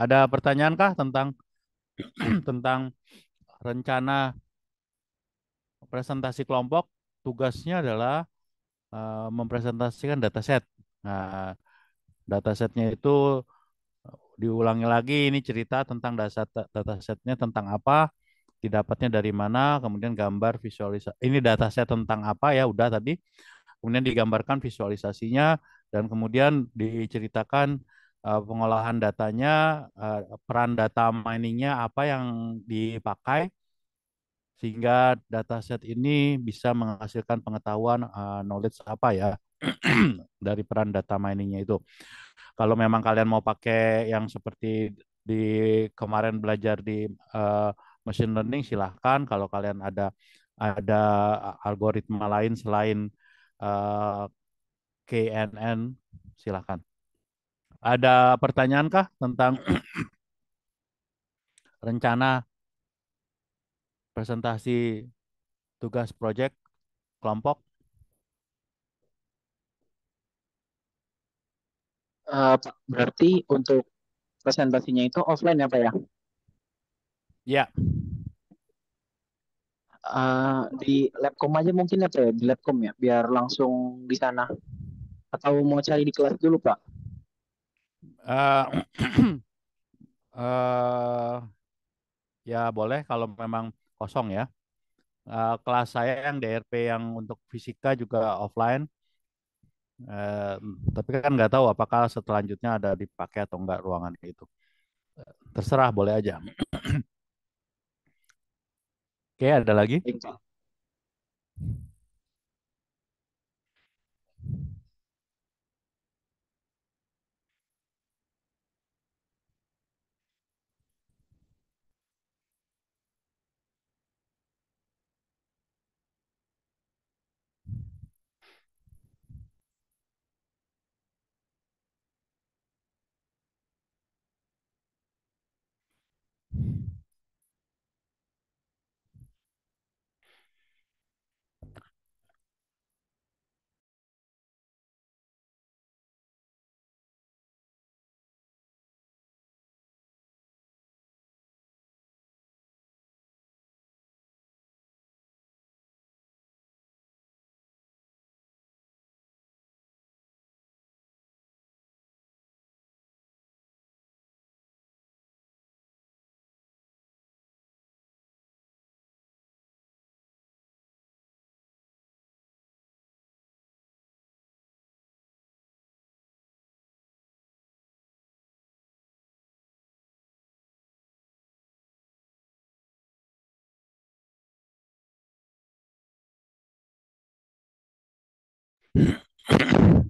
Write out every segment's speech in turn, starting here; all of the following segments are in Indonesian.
Ada pertanyaan kah tentang tentang rencana presentasi kelompok? Tugasnya adalah mempresentasikan dataset. Nah, datasetnya itu diulangi lagi, ini cerita tentang datasetnya tentang apa, didapatnya dari mana, kemudian gambar visualisasi. Ini dataset tentang apa ya, udah tadi. Kemudian digambarkan visualisasinya dan kemudian diceritakan pengolahan datanya, peran data miningnya apa yang dipakai sehingga dataset ini bisa menghasilkan pengetahuan knowledge apa ya dari peran data miningnya itu. Kalau memang kalian mau pakai yang seperti di kemarin belajar di machine learning silahkan. Kalau kalian ada algoritma lain selain uh, KNN silahkan. Ada pertanyaan kah tentang rencana presentasi tugas project kelompok? Pak, berarti untuk presentasinya itu offline ya Pak ya? Ya, Di Labcom aja mungkin ya Pak ya? Di Labcom ya, biar langsung di sana. Atau mau cari di kelas dulu Pak? uh, ya boleh kalau memang kosong ya. Kelas saya yang DRP yang untuk fisika juga offline. Eh, tapi kan nggak tahu apakah selanjutnya ada dipakai atau enggak ruangan itu. Terserah, boleh aja. Oke, ada lagi? Baik, Pak.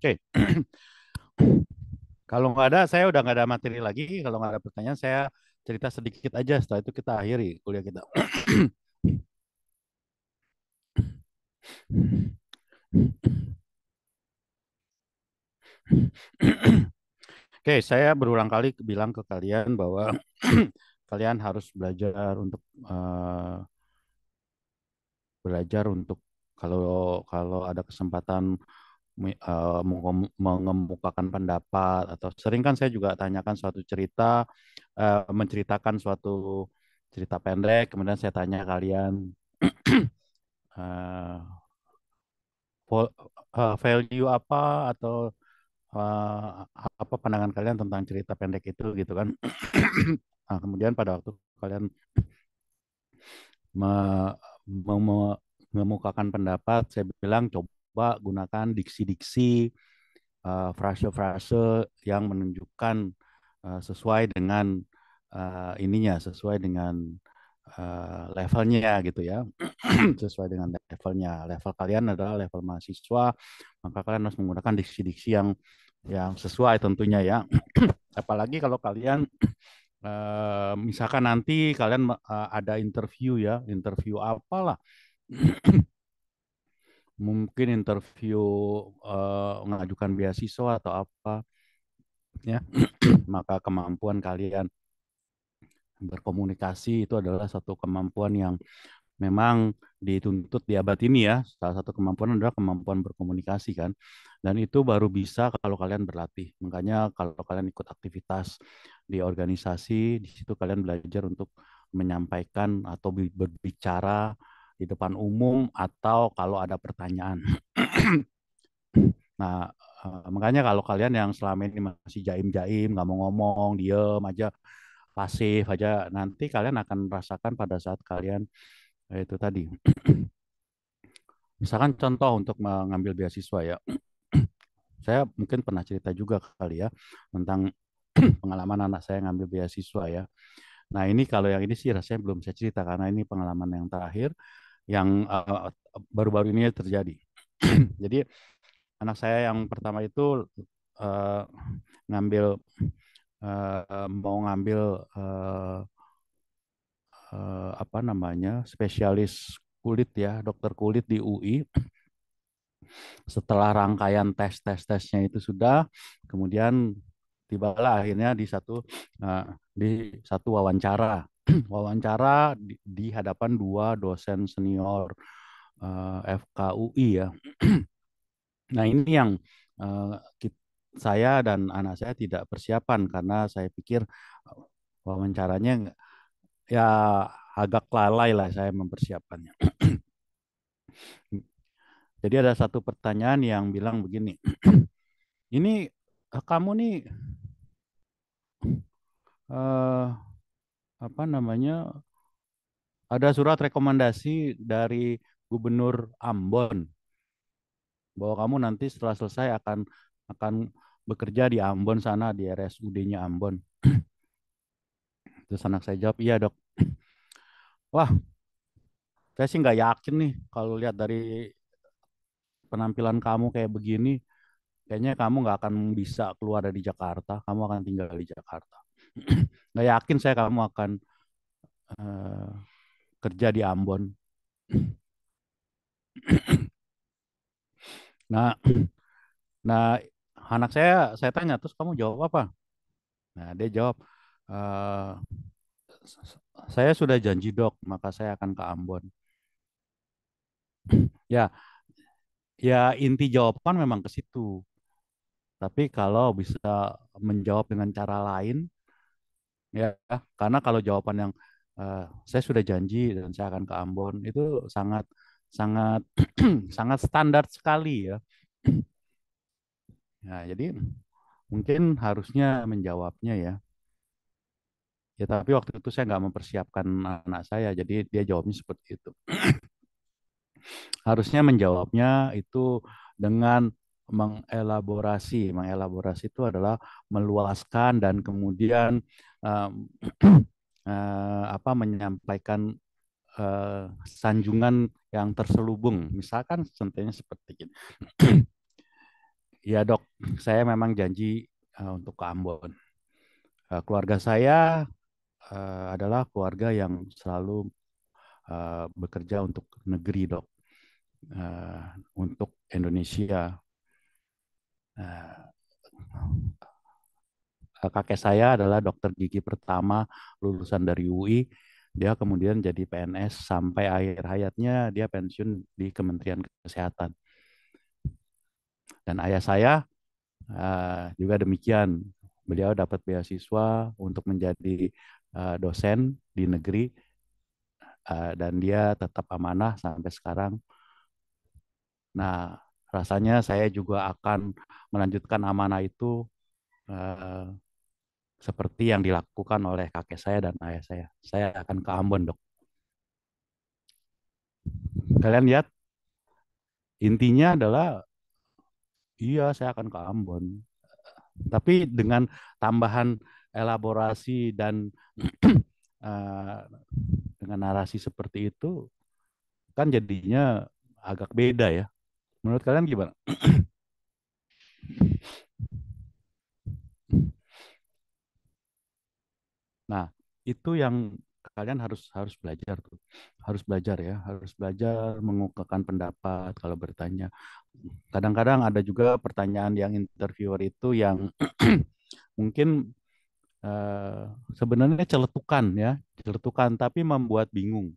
Oke, kalau nggak ada, saya udah nggak ada materi lagi. Kalau nggak ada pertanyaan, saya cerita sedikit aja. Setelah itu kita akhiri kuliah kita. Oke, saya berulang kali bilang ke kalian bahwa kalian harus belajar untuk kalau kalau ada kesempatan mengemukakan pendapat atau sering kan saya juga tanyakan suatu cerita, menceritakan suatu cerita pendek, kemudian saya tanya kalian eh, value apa atau eh, apa pandangan kalian tentang cerita pendek itu gitu kan. Nah, kemudian pada waktu kalian me- mengemukakan pendapat, saya bilang coba gunakan diksi-diksi, frase-frase yang menunjukkan sesuai dengan ininya, sesuai dengan levelnya gitu ya, sesuai dengan levelnya. Level kalian adalah level mahasiswa, maka kalian harus menggunakan diksi-diksi yang sesuai tentunya ya. Apalagi kalau kalian misalkan nanti kalian ada interview ya, interview apalah, mungkin interview mengajukan beasiswa atau apa ya, maka kemampuan kalian berkomunikasi itu adalah satu kemampuan yang memang dituntut di abad ini ya. Salah satu kemampuan adalah kemampuan berkomunikasi kan. Dan itu baru bisa kalau kalian berlatih. Makanya kalau kalian ikut aktivitas di organisasi. Di situ kalian belajar untuk menyampaikan atau berbicara di depan umum atau kalau ada pertanyaan. Nah, makanya kalau kalian yang selama ini masih jaim-jaim, nggak mau ngomong, diem aja, pasif aja, nanti kalian akan merasakan pada saat kalian itu tadi. Misalkan contoh untuk mengambil beasiswa ya, saya mungkin pernah cerita juga kali ya tentang pengalaman anak saya ngambil beasiswa ya. Nah ini kalau yang ini sih rasanya belum saya cerita karena ini pengalaman yang terakhir yang baru-baru ini terjadi. Jadi anak saya yang pertama itu uh, ngambil mau ngambil apa namanya spesialis kulit ya, dokter kulit di UI. Setelah rangkaian tesnya itu sudah, kemudian tibalah akhirnya di satu wawancara, wawancara di hadapan dua dosen senior FKUI ya. Nah ini yang uh, saya dan anak saya tidak persiapan karena saya pikir wawancaranya ya agak lalai lah saya mempersiapkannya. Jadi ada satu pertanyaan yang bilang begini, ini kamu nih eh, apa namanya ada surat rekomendasi dari Gubernur Ambon bahwa kamu nanti setelah selesai akan bekerja di Ambon sana di RSUD-nya Ambon. Terus anak saya jawab, iya dok. Wah, saya sih nggak yakin nih kalau lihat dari penampilan kamu kayak begini, kayaknya kamu nggak akan bisa keluar dari Jakarta. Kamu akan tinggal di Jakarta. Nggak yakin saya kamu akan eh, kerja di Ambon. Nah, nah anak saya tanya, terus kamu jawab apa? Nah, dia jawab, "Eh, saya sudah janji dok, maka saya akan ke Ambon." Ya, ya inti jawaban memang ke situ. Tapi kalau bisa menjawab dengan cara lain, ya, karena kalau jawaban yang saya sudah janji dan saya akan ke Ambon itu sangat sangat sangat standar sekali ya. Nah, jadi mungkin harusnya menjawabnya ya. Ya, tapi waktu itu saya nggak mempersiapkan anak saya, jadi dia jawabnya seperti itu. Harusnya menjawabnya itu dengan mengelaborasi. Mengelaborasi itu adalah meluaskan dan kemudian um, apa menyampaikan sanjungan yang terselubung. Misalkan contohnya seperti ini. Ya dok, saya memang janji untuk ke Ambon. Keluarga saya adalah keluarga yang selalu bekerja untuk negeri dok, uh, untuk Indonesia. Uh, Kakek saya adalah dokter gigi pertama lulusan dari UI. Dia kemudian jadi PNS sampai akhir hayatnya dia pensiun di Kementerian Kesehatan. Dan ayah saya juga demikian. Beliau dapat beasiswa untuk menjadi dosen di negeri dan dia tetap amanah sampai sekarang. Nah, rasanya saya juga akan melanjutkan amanah itu eh, seperti yang dilakukan oleh kakek saya dan ayah saya. Saya akan ke Ambon, dok. Kalian lihat, intinya adalah iya saya akan ke Ambon. Tapi dengan tambahan elaborasi dan uh, dengan narasi seperti itu, kan jadinya agak beda ya. Menurut kalian gimana? Nah, itu yang kalian harus harus belajar tuh. Harus belajar ya, harus belajar mengungkapkan pendapat kalau bertanya. Kadang-kadang ada juga pertanyaan yang interviewer itu yang mungkin eh, sebenarnya celetukan ya, celetukan tapi membuat bingung.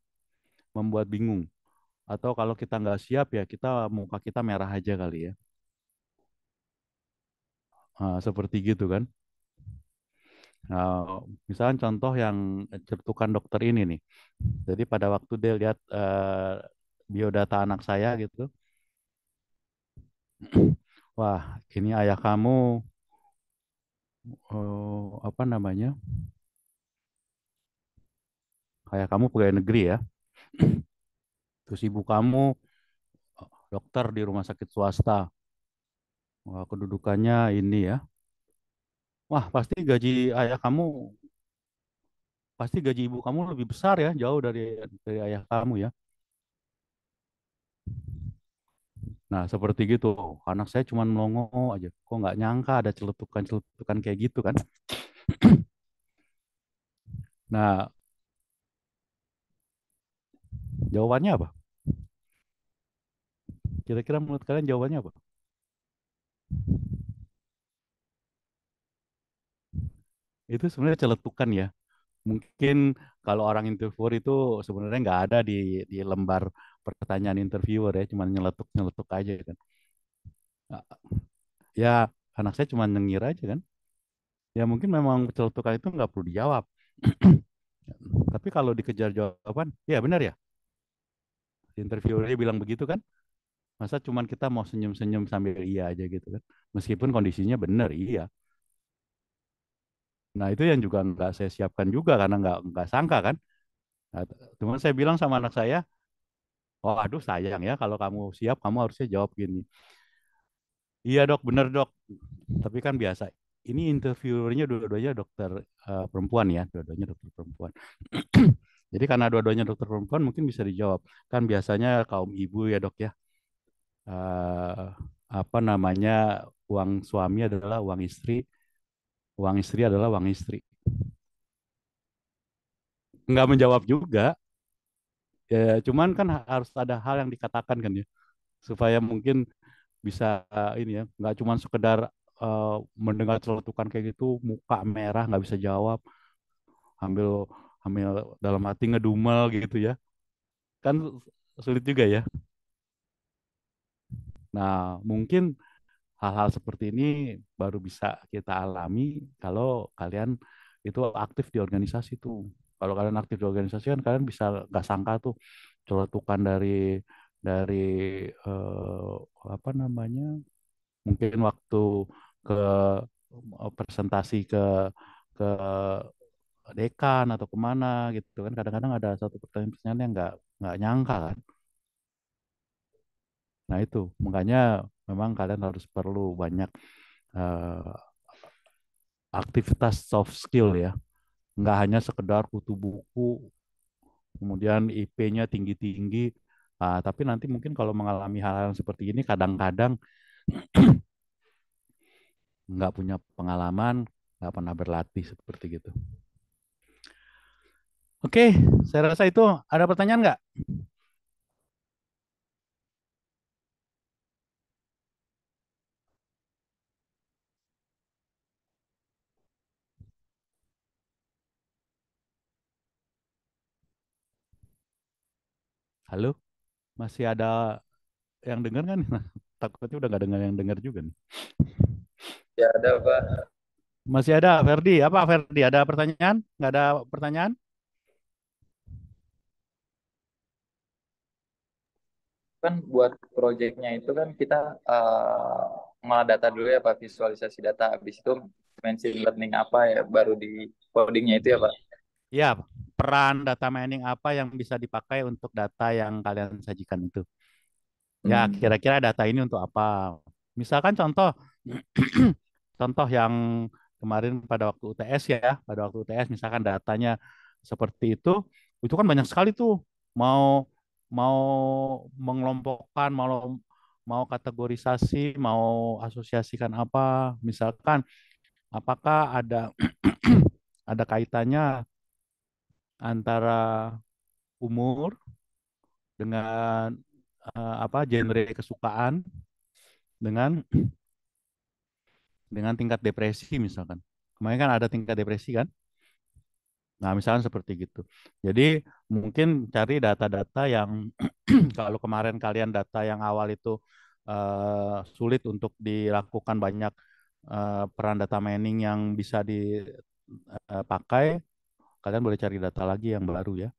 Atau kalau kita nggak siap ya kita muka kita merah aja kali ya. Seperti gitu kan. Nah, misalkan contoh yang cetukan dokter ini nih. Jadi pada waktu dia lihat biodata anak saya gitu, wah ini ayah kamu apa namanya? Ayah kamu pegawai negeri ya. Terus ibu kamu dokter di rumah sakit swasta. Wah, kedudukannya ini ya. Wah, pasti gaji ibu kamu lebih besar ya, jauh dari ayah kamu ya. Nah, seperti gitu. Anak saya cuma melongo aja. Kok nggak nyangka ada celetukan-celetukan kayak gitu kan? Nah, jawabannya apa? Kira-kira menurut kalian jawabannya apa? Itu sebenarnya celetukan ya. Mungkin kalau orang interviewer itu sebenarnya nggak ada di lembar pertanyaan interviewer ya, cuma nyeletuk-nyeletuk aja kan. Nah, ya, anak saya cuma nyengir aja kan. Ya mungkin memang celetukan itu nggak perlu dijawab. Tapi kalau dikejar jawaban, ya benar ya. Interviewernya bilang begitu kan. Masa cuman kita mau senyum-senyum sambil iya aja gitu kan. Meskipun kondisinya benar, iya. Nah itu yang juga nggak saya siapkan juga karena nggak sangka kan. Nah, cuman saya bilang sama anak saya, oh aduh sayang ya kalau kamu siap kamu harusnya jawab gini. Iya dok, bener dok. Tapi kan biasa. Ini interviewernya dua-duanya dokter perempuan ya, dua-duanya dokter perempuan. Jadi karena dua-duanya dokter perempuan mungkin bisa dijawab. Kan biasanya kaum ibu ya dok ya, eh, apa namanya, uang suami adalah uang istri adalah uang istri. Nggak menjawab juga, ya, cuman kan harus ada hal yang dikatakan kan ya, supaya mungkin bisa ini ya, nggak cuman sekedar eh, mendengar celetukan kayak gitu, muka merah nggak bisa jawab, ambil ambil dalam hati ngedumel gitu ya, kan sulit juga ya. Nah, mungkin hal-hal seperti ini baru bisa kita alami kalau kalian itu aktif di organisasi tuh. Kalau kalian aktif di organisasi kan kalian bisa nggak sangka tuh celetukan dari eh, apa namanya, mungkin waktu ke presentasi ke dekan atau kemana gitu kan, kadang-kadang ada satu pertanyaan-pertanyaan yang nggak nyangka kan. Nah itu makanya memang kalian harus perlu banyak eh, aktivitas soft skill ya, nggak hanya sekedar kutu buku kemudian IP-nya tinggi-tinggi. Tapi nanti mungkin kalau mengalami hal-hal seperti ini kadang-kadang nggak punya pengalaman, nggak pernah berlatih seperti gitu. Oke, saya rasa itu. Ada pertanyaan nggak? Halo, masih ada yang dengar kan? Takutnya udah nggak dengar yang dengar juga nih. Ya ada Pak, Masih ada, Ferdi. Apa Ferdi? Ada pertanyaan? Nggak ada pertanyaan? kan buat proyeknya itu kan kita ngolah data dulu ya Pak, visualisasi data. Habis itu machine learning apa ya, baru di codingnya itu ya Pak. Ya, peran data mining apa yang bisa dipakai untuk data yang kalian sajikan itu? Ya, Hmm. kira-kira data ini untuk apa? Misalkan contoh, contoh yang kemarin pada waktu UTS ya, pada waktu UTS misalkan datanya seperti itu kan banyak sekali tuh. Mau mau mengelompokkan, mau mau kategorisasi, mau asosiasikan apa? Misalkan apakah ada ada kaitannya antara umur dengan apa genre kesukaan dengan tingkat depresi misalkan. Kemarin kan ada tingkat depresi kan? Nah, misalkan seperti gitu. Jadi mungkin cari data-data yang kalau kemarin kalian data yang awal itu sulit untuk dilakukan banyak peran data mining yang bisa pakai, kalian boleh cari data lagi yang baru ya.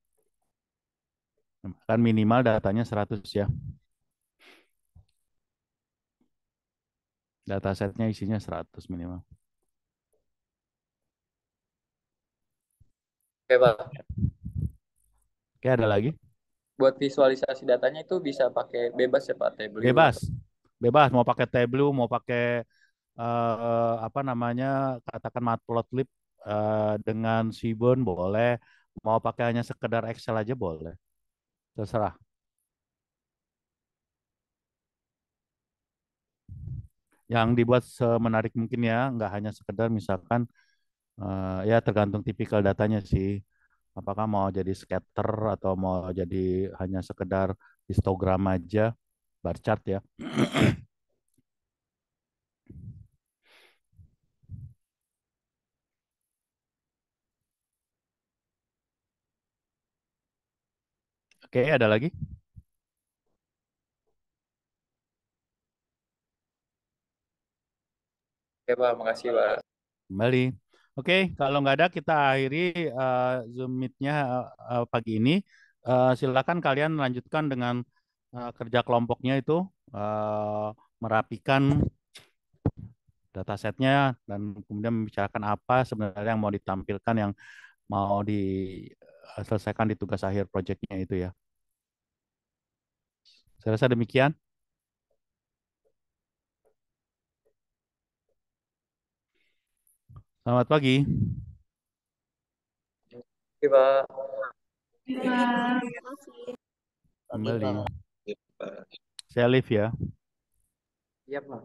Kan minimal datanya 100 ya. Datasetnya isinya 100 minimal. Oke, Pak. Oke, ada lagi? Buat visualisasi datanya itu bisa pakai bebas ya, Pak, Tableau Bebas. atau Bebas mau pakai Tableau, mau pakai apa namanya? Katakan Matplotlib dengan Seaborn boleh, mau pakai hanya sekedar Excel aja boleh. Terserah. Yang dibuat semenarik mungkin ya, nggak hanya sekedar misalkan ya tergantung tipikal datanya sih. Apakah mau jadi scatter atau mau jadi hanya sekedar histogram aja, bar chart ya. Oke, ada lagi? Oke, Pak, makasih, Pak. Kembali. Oke, kalau nggak ada kita akhiri Zoom Meet-nya pagi ini. Silakan kalian lanjutkan dengan kerja kelompoknya itu merapikan datasetnya dan kemudian membicarakan apa sebenarnya yang mau ditampilkan yang mau diselesaikan di tugas akhir proyeknya itu ya. Saya rasa demikian. Selamat pagi. Oke, Pak. Iya. Pagi, Kembali. Pak. Saya live ya. Iya, Pak.